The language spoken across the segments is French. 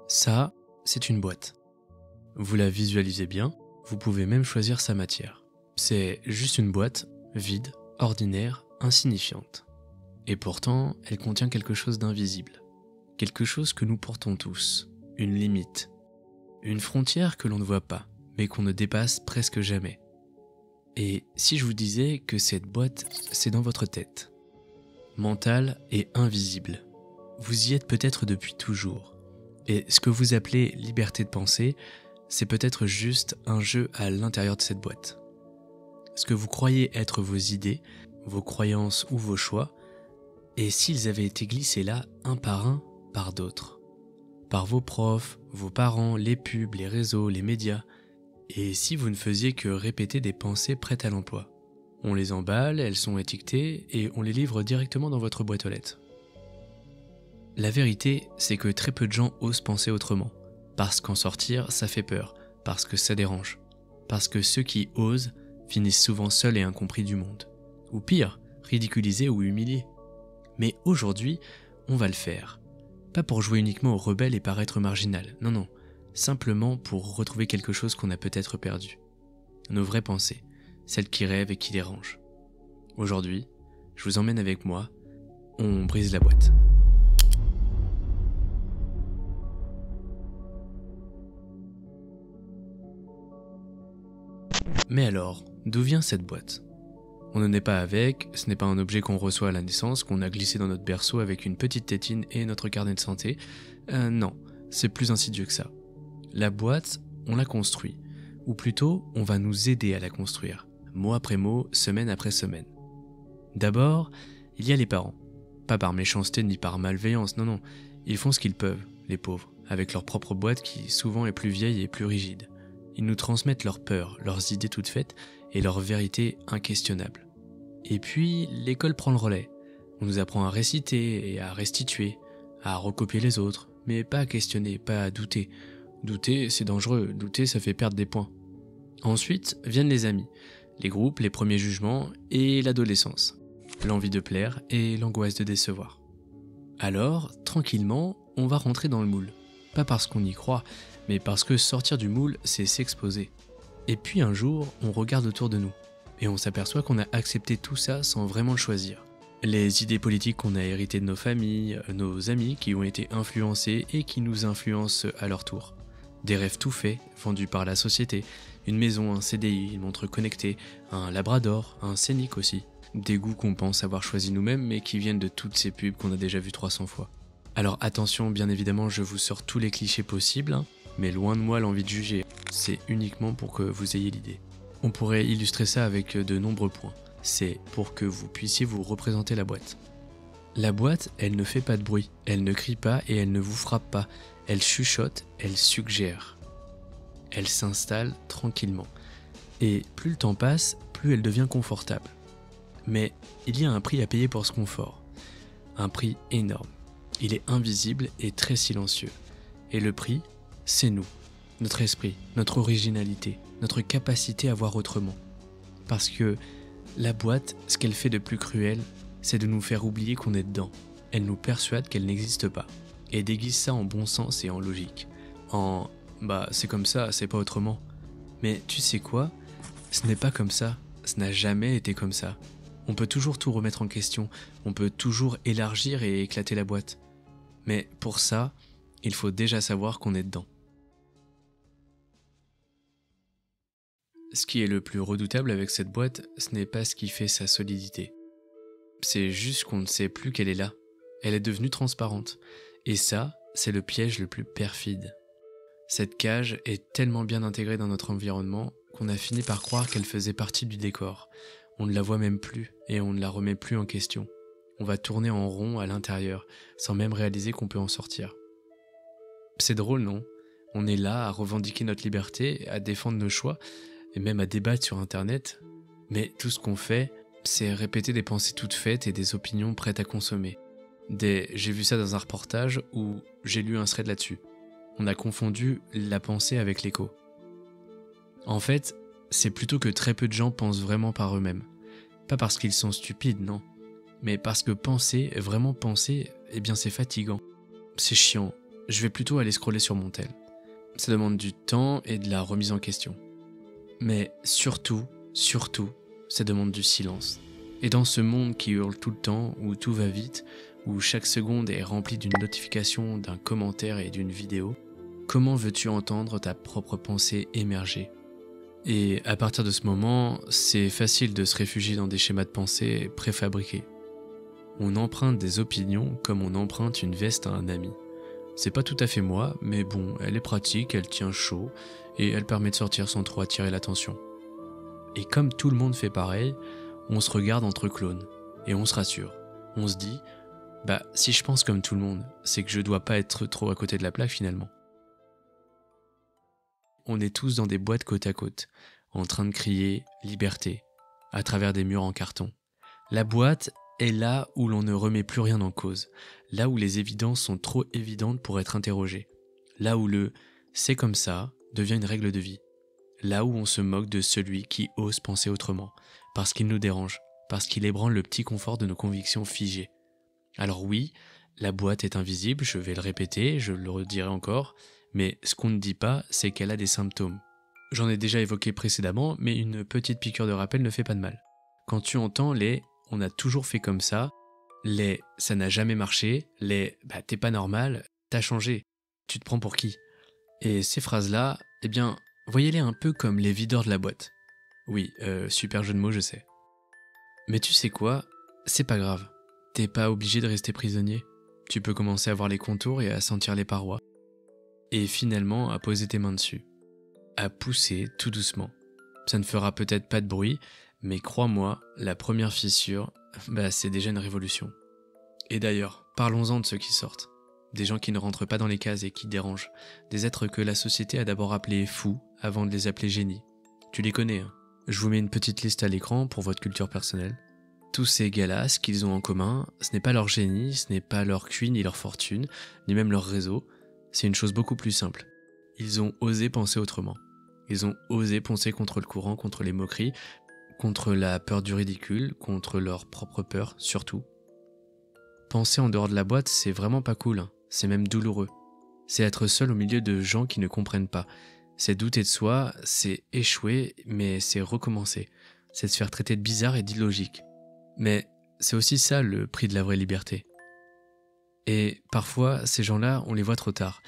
Ça, c'est une boîte. Vous la visualisez bien, vous pouvez même choisir sa matière. C'est juste une boîte, vide, ordinaire, insignifiante. Et pourtant, elle contient quelque chose d'invisible. Quelque chose que nous portons tous. Une limite. Une frontière que l'on ne voit pas, mais qu'on ne dépasse presque jamais. Et si je vous disais que cette boîte, c'est dans votre tête. Mentale et invisible. Vous y êtes peut-être depuis toujours. Et ce que vous appelez liberté de penser, c'est peut-être juste un jeu à l'intérieur de cette boîte. Ce que vous croyez être vos idées, vos croyances ou vos choix, et s'ils avaient été glissés là, un par d'autres. Par vos profs, vos parents, les pubs, les réseaux, les médias. Et si vous ne faisiez que répéter des pensées prêtes à l'emploi? On les emballe, elles sont étiquetées, et on les livre directement dans votre boîte aux lettres. La vérité, c'est que très peu de gens osent penser autrement. Parce qu'en sortir, ça fait peur, parce que ça dérange. Parce que ceux qui osent finissent souvent seuls et incompris du monde. Ou pire, ridiculisés ou humiliés. Mais aujourd'hui, on va le faire. Pas pour jouer uniquement au rebelle et paraître marginal, non. Simplement pour retrouver quelque chose qu'on a peut-être perdu. Nos vraies pensées, celles qui rêvent et qui dérangent. Aujourd'hui, je vous emmène avec moi, on brise la boîte. Mais alors, d'où vient cette boîte? On ne naît pas avec, ce n'est pas un objet qu'on reçoit à la naissance, qu'on a glissé dans notre berceau avec une petite tétine et notre carnet de santé. Non, c'est plus insidieux que ça. La boîte, on la construit. Ou plutôt, on va nous aider à la construire, mot après mot, semaine après semaine. D'abord, il y a les parents. Pas par méchanceté ni par malveillance, non. Ils font ce qu'ils peuvent, les pauvres, avec leur propre boîte qui souvent est plus vieille et plus rigide. Ils nous transmettent leurs peurs, leurs idées toutes faites et leurs vérités inquestionnables. Et puis, l'école prend le relais. On nous apprend à réciter et à restituer, à recopier les autres, mais pas à questionner, pas à douter. Douter, c'est dangereux, douter, ça fait perdre des points. Ensuite, viennent les amis, les groupes, les premiers jugements et l'adolescence. L'envie de plaire et l'angoisse de décevoir. Alors, tranquillement, on va rentrer dans le moule. Pas parce qu'on y croit, mais parce que sortir du moule, c'est s'exposer. Et puis un jour, on regarde autour de nous, et on s'aperçoit qu'on a accepté tout ça sans vraiment le choisir. Les idées politiques qu'on a héritées de nos familles, nos amis qui ont été influencés et qui nous influencent à leur tour. Des rêves tout faits, vendus par la société, une maison, un CDI, une montre connectée, un labrador, un scénic aussi. Des goûts qu'on pense avoir choisis nous-mêmes mais qui viennent de toutes ces pubs qu'on a déjà vues 300 fois. Alors attention, bien évidemment, je vous sors tous les clichés possibles, mais loin de moi l'envie de juger, c'est uniquement pour que vous ayez l'idée. On pourrait illustrer ça avec de nombreux points. C'est pour que vous puissiez vous représenter la boîte. La boîte, elle ne fait pas de bruit, elle ne crie pas et elle ne vous frappe pas. Elle chuchote, elle suggère. Elle s'installe tranquillement. Et plus le temps passe, plus elle devient confortable. Mais il y a un prix à payer pour ce confort. Un prix énorme. Il est invisible et très silencieux. Et le prix, c'est nous, notre esprit, notre originalité, notre capacité à voir autrement. Parce que la boîte, ce qu'elle fait de plus cruel, c'est de nous faire oublier qu'on est dedans. Elle nous persuade qu'elle n'existe pas. Et déguise ça en bon sens et en logique. C'est comme ça, c'est pas autrement. Mais tu sais quoi? Ce n'est pas comme ça. Ce n'a jamais été comme ça. On peut toujours tout remettre en question. On peut toujours élargir et éclater la boîte. Mais pour ça, il faut déjà savoir qu'on est dedans. Ce qui est le plus redoutable avec cette boîte, ce n'est pas ce qui fait sa solidité. C'est juste qu'on ne sait plus qu'elle est là. Elle est devenue transparente. Et ça, c'est le piège le plus perfide. Cette cage est tellement bien intégrée dans notre environnement qu'on a fini par croire qu'elle faisait partie du décor. On ne la voit même plus et on ne la remet plus en question. On va tourner en rond à l'intérieur, sans même réaliser qu'on peut en sortir. C'est drôle, non? On est là à revendiquer notre liberté, à défendre nos choix, et même à débattre sur Internet. Mais tout ce qu'on fait, c'est répéter des pensées toutes faites et des opinions prêtes à consommer. J'ai vu ça dans un reportage ou j'ai lu un thread là-dessus. On a confondu la pensée avec l'écho. En fait, c'est plutôt que très peu de gens pensent vraiment par eux-mêmes. Pas parce qu'ils sont stupides, non. Mais parce que penser, vraiment penser, eh bien c'est fatigant. C'est chiant. je vais plutôt aller scroller sur mon tel. Ça demande du temps et de la remise en question. Mais surtout, ça demande du silence. Et dans ce monde qui hurle tout le temps, où tout va vite, où chaque seconde est remplie d'une notification, d'un commentaire et d'une vidéo, comment veux-tu entendre ta propre pensée émerger ? Et à partir de ce moment, c'est facile de se réfugier dans des schémas de pensée préfabriqués. On emprunte des opinions comme on emprunte une veste à un ami. C'est pas tout à fait moi, mais bon, elle est pratique, elle tient chaud, et elle permet de sortir sans trop attirer l'attention. Et comme tout le monde fait pareil, on se regarde entre clones, et on se rassure. On se dit, si je pense comme tout le monde, c'est que je dois pas être trop à côté de la plaque finalement. On est tous dans des boîtes côte à côte, en train de crier « liberté » à travers des murs en carton. La boîte est là où l'on ne remet plus rien en cause, là où les évidences sont trop évidentes pour être interrogées, là où le « c'est comme ça » devient une règle de vie, là où on se moque de celui qui ose penser autrement, parce qu'il nous dérange, parce qu'il ébranle le petit confort de nos convictions figées. Alors oui, la boîte est invisible, je vais le répéter, je le redirai encore, mais ce qu'on ne dit pas, c'est qu'elle a des symptômes. J'en ai déjà évoqué précédemment, mais une petite piqûre de rappel ne fait pas de mal. Quand tu entends les « on a toujours fait comme ça », les « ça n'a jamais marché », les « t'es pas normal, t'as changé, tu te prends pour qui ?» Et ces phrases-là, voyez-les un peu comme les videurs de la boîte. Oui, super jeu de mots, je sais. Mais tu sais quoi ? C'est pas grave. T'es pas obligé de rester prisonnier. Tu peux commencer à voir les contours et à sentir les parois. Et finalement à poser tes mains dessus. À pousser tout doucement. Ça ne fera peut-être pas de bruit, mais crois-moi, la première fissure, c'est déjà une révolution. Et d'ailleurs, parlons-en de ceux qui sortent. Des gens qui ne rentrent pas dans les cases et qui dérangent. Des êtres que la société a d'abord appelés fous avant de les appeler génies. Tu les connais, hein ? Je vous mets une petite liste à l'écran pour votre culture personnelle. Tous ces gars-là, ce qu'ils ont en commun, ce n'est pas leur génie, ce n'est pas leur QI ni leur fortune, ni même leur réseau. C'est une chose beaucoup plus simple. Ils ont osé penser autrement. Ils ont osé penser contre le courant, contre les moqueries, contre la peur du ridicule, contre leur propre peur, surtout. Penser en dehors de la boîte, c'est vraiment pas cool, hein. C'est même douloureux. C'est être seul au milieu de gens qui ne comprennent pas. C'est douter de soi, c'est échouer, mais c'est recommencer. C'est se faire traiter de bizarre et d'illogique. Mais c'est aussi ça le prix de la vraie liberté. Et parfois, ces gens-là, on les voit trop tard.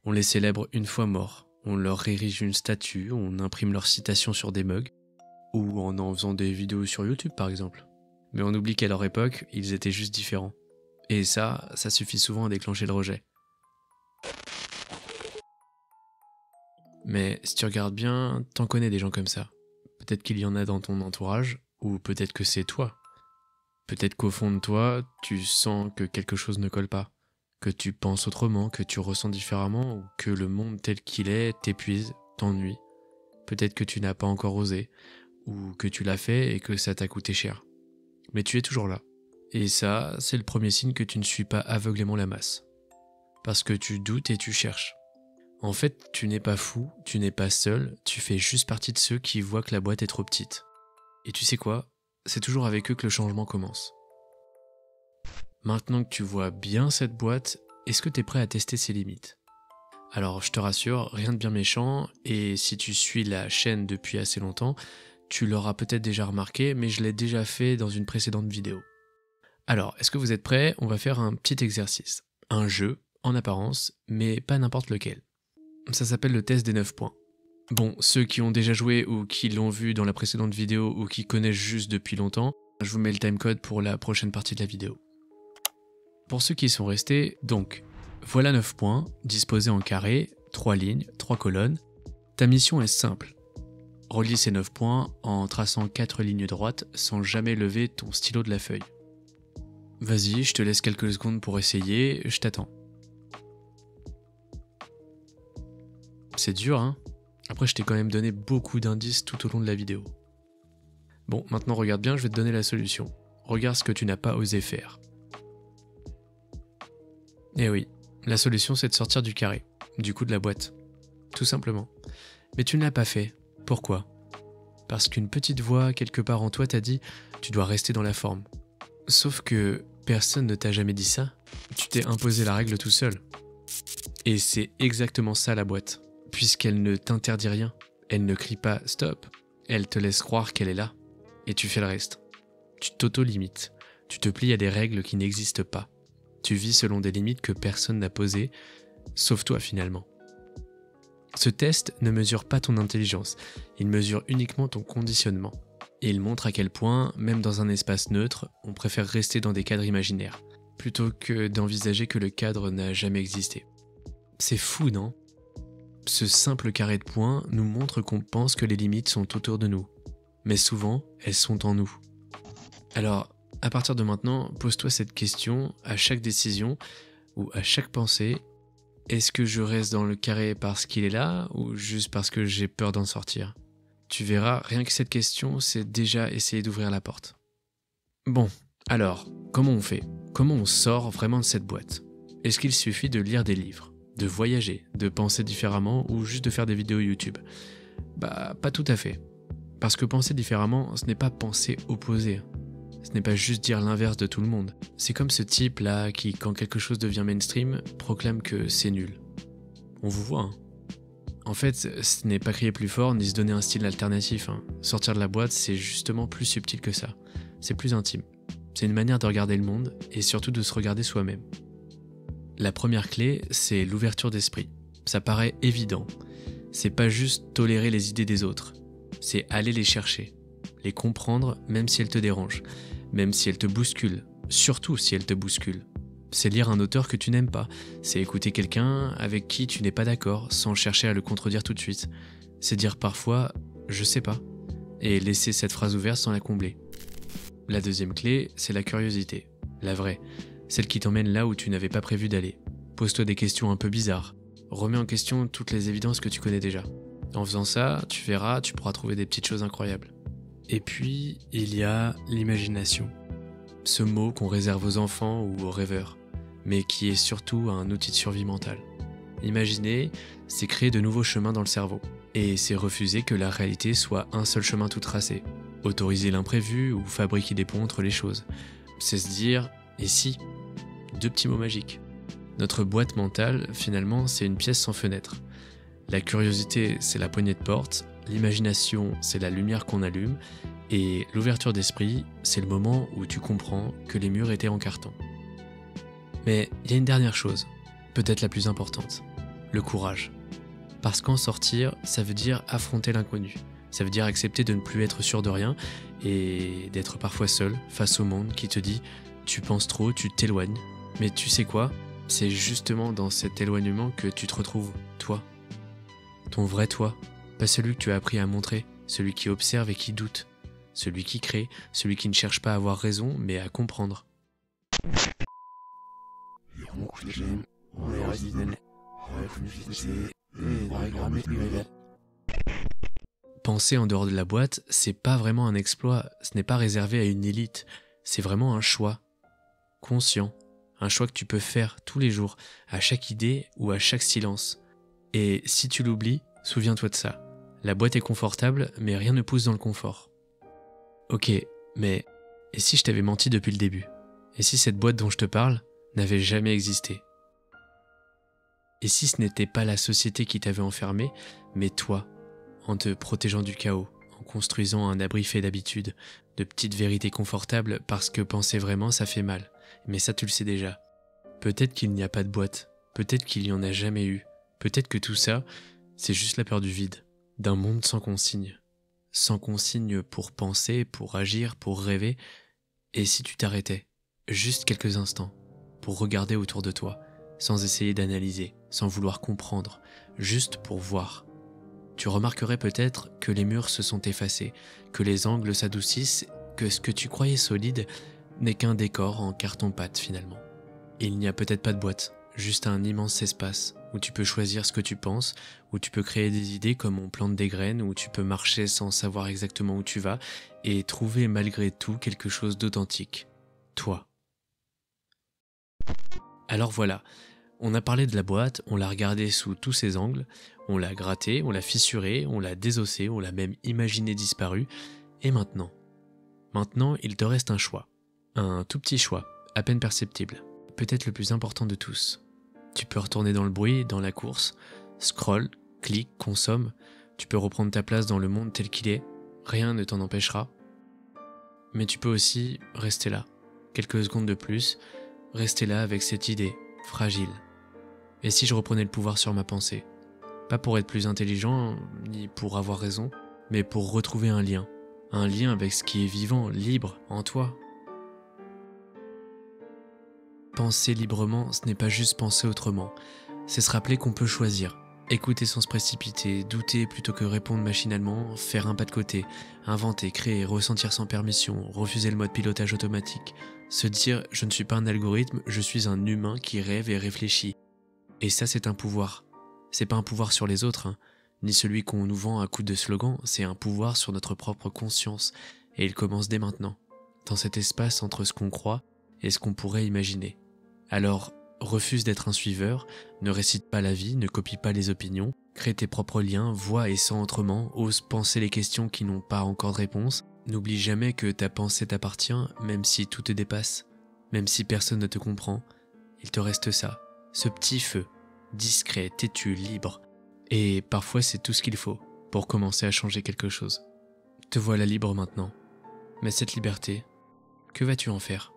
On les célèbre une fois morts. On leur érige une statue, on imprime leurs citations sur des mugs, ou en faisant des vidéos sur YouTube par exemple. Mais on oublie qu'à leur époque, ils étaient juste différents. Et ça suffit souvent à déclencher le rejet. Mais si tu regardes bien, t'en connais des gens comme ça. Peut-être qu'il y en a dans ton entourage, ou peut-être que c'est toi. Peut-être qu'au fond de toi, tu sens que quelque chose ne colle pas, que tu penses autrement, que tu ressens différemment, ou que le monde tel qu'il est t'épuise, t'ennuie. Peut-être que tu n'as pas encore osé, ou que tu l'as fait et que ça t'a coûté cher. Mais tu es toujours là. Et ça, c'est le premier signe que tu ne suis pas aveuglément la masse. Parce que tu doutes et tu cherches. En fait, tu n'es pas fou, tu n'es pas seul, tu fais juste partie de ceux qui voient que la boîte est trop petite. Et tu sais quoi ? C'est toujours avec eux que le changement commence. Maintenant que tu vois bien cette boîte, est-ce que tu es prêt à tester ses limites ? Alors, je te rassure, rien de bien méchant, et si tu suis la chaîne depuis assez longtemps, tu l'auras peut-être déjà remarqué, mais je l'ai déjà fait dans une précédente vidéo. Alors, est-ce que vous êtes prêts ? On va faire un petit exercice. Un jeu, en apparence, mais pas n'importe lequel. Ça s'appelle le test des 9 points. Bon, ceux qui ont déjà joué ou qui l'ont vu dans la précédente vidéo ou qui connaissent juste depuis longtemps, je vous mets le timecode pour la prochaine partie de la vidéo. Pour ceux qui sont restés, donc, voilà 9 points, disposés en carré, 3 lignes, 3 colonnes. Ta mission est simple. Relie ces 9 points en traçant 4 lignes droites sans jamais lever ton stylo de la feuille. Vas-y, je te laisse quelques secondes pour essayer, je t'attends. C'est dur, hein ? Après, je t'ai quand même donné beaucoup d'indices tout au long de la vidéo. Bon, maintenant regarde bien, je vais te donner la solution. Regarde ce que tu n'as pas osé faire. Eh oui, la solution c'est de sortir du carré, du coup de la boîte. Tout simplement. Mais tu ne l'as pas fait. Pourquoi ? Parce qu'une petite voix quelque part en toi t'a dit « tu dois rester dans la forme ». Sauf que personne ne t'a jamais dit ça. Tu t'es imposé la règle tout seul. Et c'est exactement ça la boîte, puisqu'elle ne t'interdit rien, elle ne crie pas « stop », elle te laisse croire qu'elle est là, et tu fais le reste. Tu t'auto-limites, tu te plies à des règles qui n'existent pas. Tu vis selon des limites que personne n'a posées, sauf toi finalement. Ce test ne mesure pas ton intelligence, il mesure uniquement ton conditionnement. Et il montre à quel point, même dans un espace neutre, on préfère rester dans des cadres imaginaires, plutôt que d'envisager que le cadre n'a jamais existé. C'est fou, non ? Ce simple carré de points nous montre qu'on pense que les limites sont autour de nous, mais souvent, elles sont en nous. Alors, à partir de maintenant, pose-toi cette question à chaque décision ou à chaque pensée. Est-ce que je reste dans le carré parce qu'il est là ou juste parce que j'ai peur d'en sortir ? Tu verras, rien que cette question, c'est déjà essayer d'ouvrir la porte. Bon, alors, comment on fait ? Comment on sort vraiment de cette boîte ? Est-ce qu'il suffit de lire des livres, de voyager, de penser différemment ou juste de faire des vidéos YouTube ? Bah, pas tout à fait. Parce que penser différemment, ce n'est pas penser opposé. Ce n'est pas juste dire l'inverse de tout le monde. C'est comme ce type-là qui, quand quelque chose devient mainstream, proclame que c'est nul. On vous voit, hein. En fait, ce n'est pas crier plus fort ni se donner un style alternatif, hein. Sortir de la boîte, c'est justement plus subtil que ça. C'est plus intime. C'est une manière de regarder le monde et surtout de se regarder soi-même. La première clé, c'est l'ouverture d'esprit. Ça paraît évident. C'est pas juste tolérer les idées des autres. C'est aller les chercher. Les comprendre même si elles te dérangent. Même si elles te bousculent. Surtout si elles te bousculent. C'est lire un auteur que tu n'aimes pas. C'est écouter quelqu'un avec qui tu n'es pas d'accord sans chercher à le contredire tout de suite. C'est dire parfois « je sais pas » et laisser cette phrase ouverte sans la combler. La deuxième clé, c'est la curiosité. La vraie. Celle qui t'emmène là où tu n'avais pas prévu d'aller. Pose-toi des questions un peu bizarres. Remets en question toutes les évidences que tu connais déjà. En faisant ça, tu verras, tu pourras trouver des petites choses incroyables. Et puis, il y a l'imagination. Ce mot qu'on réserve aux enfants ou aux rêveurs, mais qui est surtout un outil de survie mentale. Imaginer, c'est créer de nouveaux chemins dans le cerveau. Et c'est refuser que la réalité soit un seul chemin tout tracé. Autoriser l'imprévu ou fabriquer des ponts entre les choses. C'est se dire « et si ?» Deux petits mots magiques. Notre boîte mentale, finalement, c'est une pièce sans fenêtre. La curiosité, c'est la poignée de porte. L'imagination, c'est la lumière qu'on allume. Et l'ouverture d'esprit, c'est le moment où tu comprends que les murs étaient en carton. Mais il y a une dernière chose, peut-être la plus importante, le courage. Parce qu'en sortir, ça veut dire affronter l'inconnu. Ça veut dire accepter de ne plus être sûr de rien et d'être parfois seul face au monde qui te dit « tu penses trop, tu t'éloignes ». Mais tu sais quoi ? C'est justement dans cet éloignement que tu te retrouves, toi. Ton vrai toi, pas celui que tu as appris à montrer, celui qui observe et qui doute. Celui qui crée, celui qui ne cherche pas à avoir raison, mais à comprendre. Penser en dehors de la boîte, c'est pas vraiment un exploit, ce n'est pas réservé à une élite, c'est vraiment un choix. Conscient, un choix que tu peux faire tous les jours, à chaque idée ou à chaque silence. Et si tu l'oublies, souviens-toi de ça. La boîte est confortable, mais rien ne pousse dans le confort. Ok, mais et si je t'avais menti depuis le début ? Et si cette boîte dont je te parle n'avait jamais existé ? Et si ce n'était pas la société qui t'avait enfermé, mais toi, en te protégeant du chaos, en construisant un abri fait d'habitude, de petites vérités confortables parce que penser vraiment ça fait mal. Mais ça tu le sais déjà. Peut-être qu'il n'y a pas de boîte, peut-être qu'il n'y en a jamais eu, peut-être que tout ça, c'est juste la peur du vide, d'un monde sans consigne. Sans consigne pour penser, pour agir, pour rêver. Et si tu t'arrêtais, juste quelques instants, pour regarder autour de toi, sans essayer d'analyser, sans vouloir comprendre, juste pour voir. Tu remarquerais peut-être que les murs se sont effacés, que les angles s'adoucissent, que ce que tu croyais solide n'est qu'un décor en carton-pâte finalement. Il n'y a peut-être pas de boîte, juste un immense espace où tu peux choisir ce que tu penses, où tu peux créer des idées comme on plante des graines, où tu peux marcher sans savoir exactement où tu vas et trouver malgré tout quelque chose d'authentique. Toi. Alors voilà, on a parlé de la boîte, on l'a regardée sous tous ses angles, on l'a grattée, on l'a fissurée, on l'a désossée, on l'a même imaginée disparue, et maintenant ? Maintenant, il te reste un choix. Un tout petit choix, à peine perceptible, peut-être le plus important de tous. Tu peux retourner dans le bruit, dans la course, scroll, clique, consomme, tu peux reprendre ta place dans le monde tel qu'il est, rien ne t'en empêchera. Mais tu peux aussi rester là, quelques secondes de plus, rester là avec cette idée, fragile. Et si je reprenais le pouvoir sur ma pensée? Pas pour être plus intelligent, ni pour avoir raison, mais pour retrouver un lien avec ce qui est vivant, libre, en toi. Penser librement, ce n'est pas juste penser autrement, c'est se rappeler qu'on peut choisir. Écouter sans se précipiter, douter plutôt que répondre machinalement, faire un pas de côté, inventer, créer, ressentir sans permission, refuser le mode pilotage automatique, se dire « je ne suis pas un algorithme, je suis un humain qui rêve et réfléchit ». Et ça c'est un pouvoir. C'est pas un pouvoir sur les autres, hein, ni celui qu'on nous vend à coups de slogan, c'est un pouvoir sur notre propre conscience, et il commence dès maintenant, dans cet espace entre ce qu'on croit et ce qu'on pourrait imaginer. Alors, refuse d'être un suiveur, ne récite pas la vie, ne copie pas les opinions, crée tes propres liens, vois et sens autrement, ose penser les questions qui n'ont pas encore de réponse. N'oublie jamais que ta pensée t'appartient, même si tout te dépasse, même si personne ne te comprend, il te reste ça, ce petit feu, discret, têtu, libre. Et parfois c'est tout ce qu'il faut pour commencer à changer quelque chose. Te voilà libre maintenant, mais cette liberté, que vas-tu en faire ?